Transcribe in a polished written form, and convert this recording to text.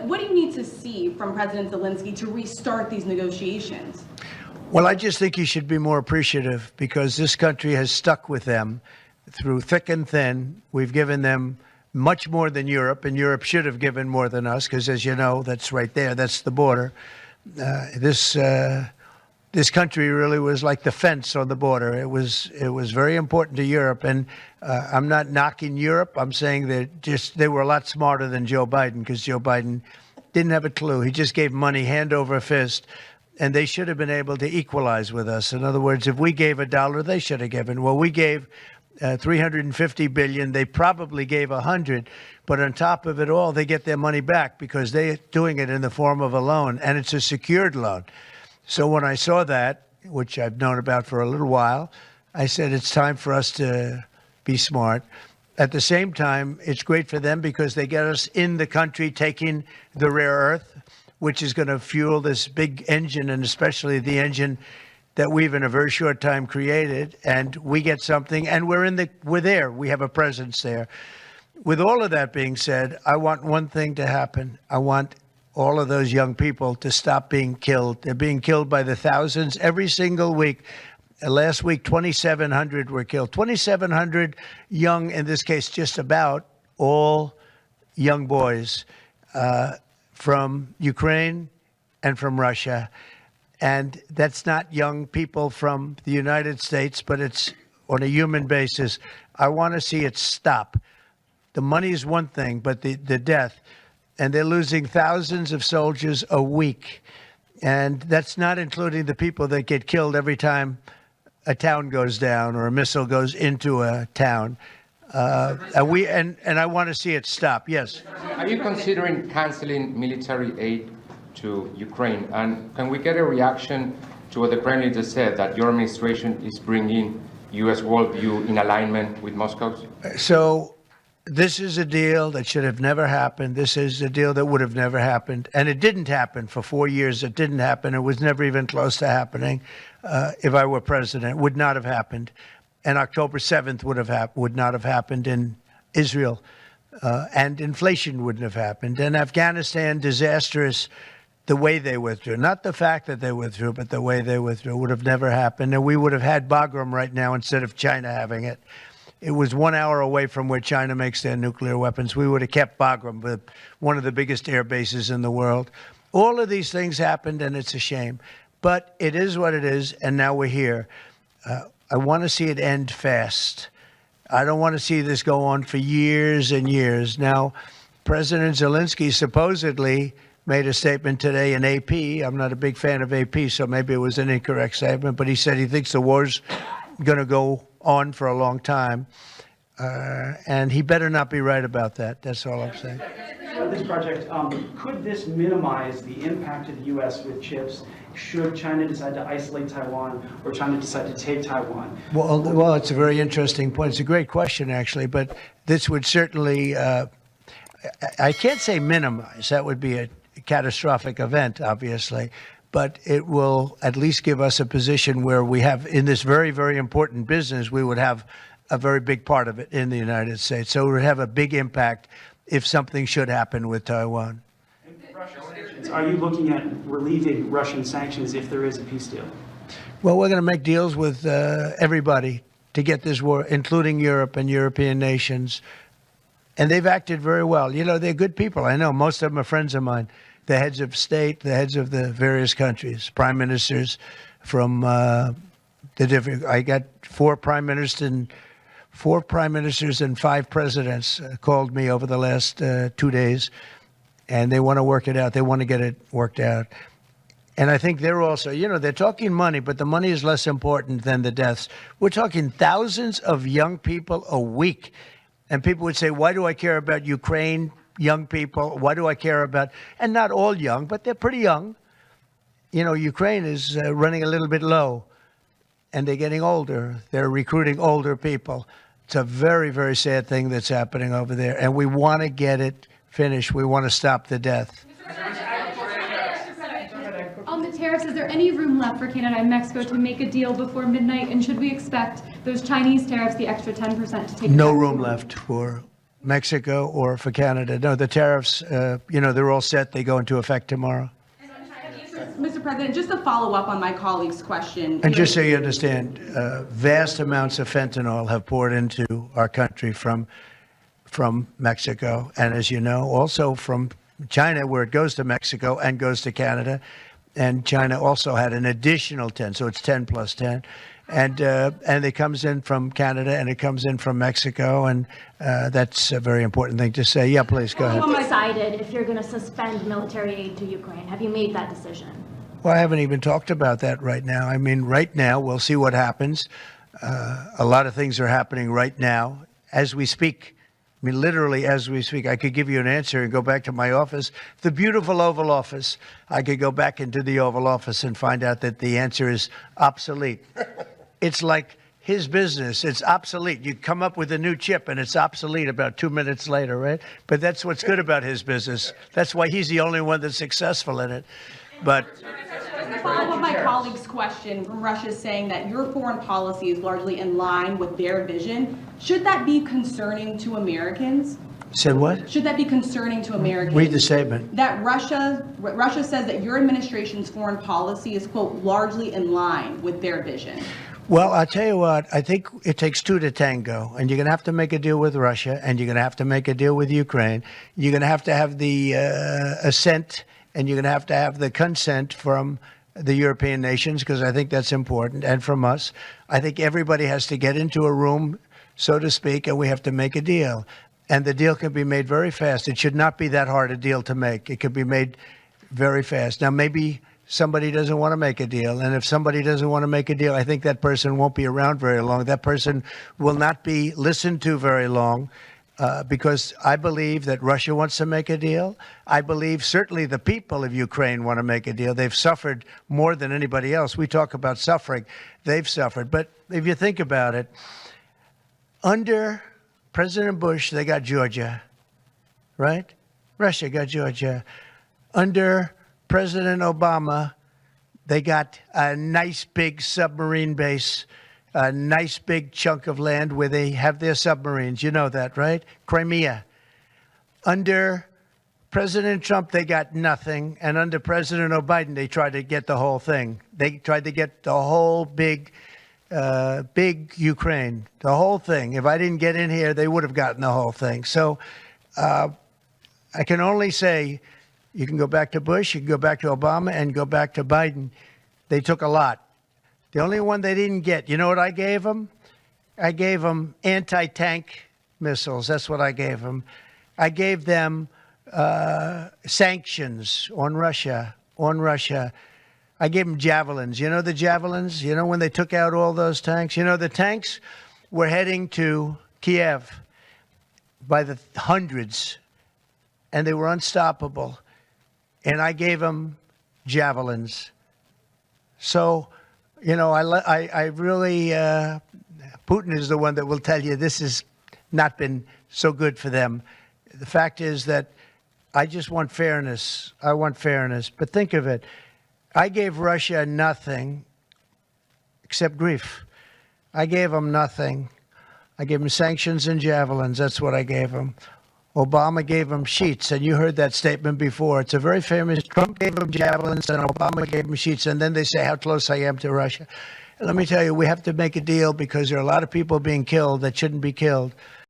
what do you need to see from President Zelenskyy to restart these negotiations? Well, I just think he should be more appreciative, because this country has stuck with them through thick and thin. We've given them much more than Europe, and Europe should have given more than us, because, as you know, that's right there. That's the border. This country really was like the fence on the border. It was very important to Europe, and I'm not knocking Europe. I'm saying that they were a lot smarter than Joe Biden, because Joe Biden didn't have a clue. He just gave money hand over fist, and they should have been able to equalize with us. In other words, if we gave $1, they should have given. Well, we gave $350 billion. They probably gave 100, but on top of it all, they get their money back because they're doing it in the form of a loan, and it's a secured loan. So when I saw that, which I've known about for a little while, I said it's time for us to be smart. At the same time, it's great for them because they get us in the country taking the rare earth, which is going to fuel this big engine, and especially the engine that we've in a very short time created, and we get something, and we're there. We have a presence there. With all of that being said, I want one thing to happen. I want all of those young people to stop being killed. They're being killed by the thousands every single week. Last week, 2,700 were killed. 2,700 young, in this case, just about all young boys from Ukraine and from Russia. And that's not young people from the United States, but it's on a human basis. I want to see it stop. The money is one thing, but the death. And they're losing thousands of soldiers a week. And that's not including the people that get killed every time a town goes down or a missile goes into a town. And I want to see it stop. Yes. Are you considering canceling military aid to Ukraine? And can we get a reaction to what the Prime Minister said, that your administration is bringing U.S. worldview in alignment with Moscow's? So this is a deal that should have never happened. This is a deal that would have never happened. And it didn't happen for 4 years. It didn't happen. It was never even close to happening. If I were president, it would not have happened. And October 7th would not have happened in Israel. And inflation wouldn't have happened. And Afghanistan, disastrous. The way they withdrew, not the fact that they withdrew, but the way they withdrew, would have never happened. And we would have had Bagram right now instead of China having it. It was 1 hour away from where China makes their nuclear weapons. We would have kept Bagram, with one of the biggest air bases in the world. All of these things happened, and it's a shame. But it is what it is, and now we're here. I want to see it end fast. I don't want to see this go on for years and years. Now, President Zelenskyy supposedly made a statement today in AP. I'm not a big fan of AP, so maybe it was an incorrect statement, but he said he thinks the war's going to go on for a long time. And he better not be right about that. That's all I'm saying. This project, could this minimize the impact of the U.S. with chips should China decide to isolate Taiwan or China decide to take Taiwan? Well, it's a very interesting point. It's a great question, actually, but this would certainly, I can't say minimize. That would be a catastrophic event, obviously, but it will at least give us a position where we have, in this very, very important business, we would have a very big part of it in the United States. So it would have a big impact if something should happen with Taiwan. Are you looking at relieving Russian sanctions if there is a peace deal? Well, we're going to make deals with everybody to get this war, including Europe and European nations. And they've acted very well. You know, they're good people. I know most of them are friends of mine. The heads of state, the heads of the various countries, prime ministers from the different. I got four prime ministers and 5 presidents called me over the last 2 days, and they want to work it out. They want to get it worked out. And I think they're also, you know, they're talking money, but the money is less important than the deaths. We're talking thousands of young people a week. And people would say, why do I care about Ukraine, young people? Why do I care about, and not all young, but they're pretty young. You know, Ukraine is running a little bit low, and they're getting older. They're recruiting older people. It's a very, very sad thing that's happening over there, and we want to get it finished. We want to stop the death. On the tariffs, is there any room left for Canada and Mexico to make a deal before midnight? And should we expect those Chinese tariffs, the extra 10%, to take no room left for Mexico or for Canada. No, the tariffs, they're all set. They go into effect tomorrow. Mr. President, just to follow up on my colleague's question. And just so you understand, vast amounts of fentanyl have poured into our country from Mexico. And as you know, also from China, where it goes to Mexico and goes to Canada. And China also had an additional 10, so it's 10 plus 10. And it comes in from Canada and it comes in from Mexico. And that's a very important thing to say. Yeah, please, go ahead. Have you decided if you're going to suspend military aid to Ukraine? Have you made that decision? Well, I haven't even talked about that right now. I mean, right now, we'll see what happens. A lot of things are happening right now as we speak. I mean, literally as we speak. I could give you an answer and go back to my office, the beautiful Oval Office. I could go back into the Oval Office and find out that the answer is obsolete. It's like his business. It's obsolete. You come up with a new chip and it's obsolete about 2 minutes later, right? But that's what's good about his business. That's why he's the only one that's successful in it. But to follow up my colleague's question, from Russia saying that your foreign policy is largely in line with their vision, should that be concerning to Americans? said what? Should that be concerning to Americans? Read the statement. That Russia says that your administration's foreign policy is, quote, largely in line with their vision. Well, I'll tell you what, I think it takes two to tango, and you're going to have to make a deal with Russia, and you're going to have to make a deal with Ukraine. You're going to have the assent, and you're going to have the consent from the European nations, because I think that's important, and from us. I think everybody has to get into a room, so to speak, and we have to make a deal. And the deal can be made very fast. It should not be that hard a deal to make. It could be made very fast. Now, maybe somebody doesn't want to make a deal. And if somebody doesn't want to make a deal, I think that person won't be around very long. That person will not be listened to very long because I believe that Russia wants to make a deal. I believe certainly the people of Ukraine want to make a deal. They've suffered more than anybody else. We talk about suffering. They've suffered. But if you think about it, under President Bush, they got Georgia, right? Russia got Georgia. Under President Obama, they got a nice big submarine base, a nice big chunk of land where they have their submarines. You know that, right? Crimea. Under President Trump, they got nothing. And under President Biden, they tried to get the whole thing. They tried to get the whole big Ukraine, the whole thing. If I didn't get in here, they would have gotten the whole thing. So I can only say, you can go back to Bush, you can go back to Obama, and go back to Biden. They took a lot. The only one they didn't get, you know what I gave them? I gave them anti-tank missiles. That's what I gave them. I gave them sanctions on Russia. I gave them javelins. You know the javelins? You know when they took out all those tanks? You know the tanks were heading to Kiev by the hundreds, and they were unstoppable. And I gave them javelins. So, you know, I really, Putin is the one that will tell you this has not been so good for them. The fact is that I just want fairness. I want fairness. But think of it. I gave Russia nothing except grief. I gave them nothing. I gave them sanctions and javelins. That's what I gave them. Obama gave them sheets, and you heard that statement before. It's a very famous. Trump gave them javelins, and Obama gave them sheets, and then they say how close I am to Russia. And let me tell you, we have to make a deal because there are a lot of people being killed that shouldn't be killed.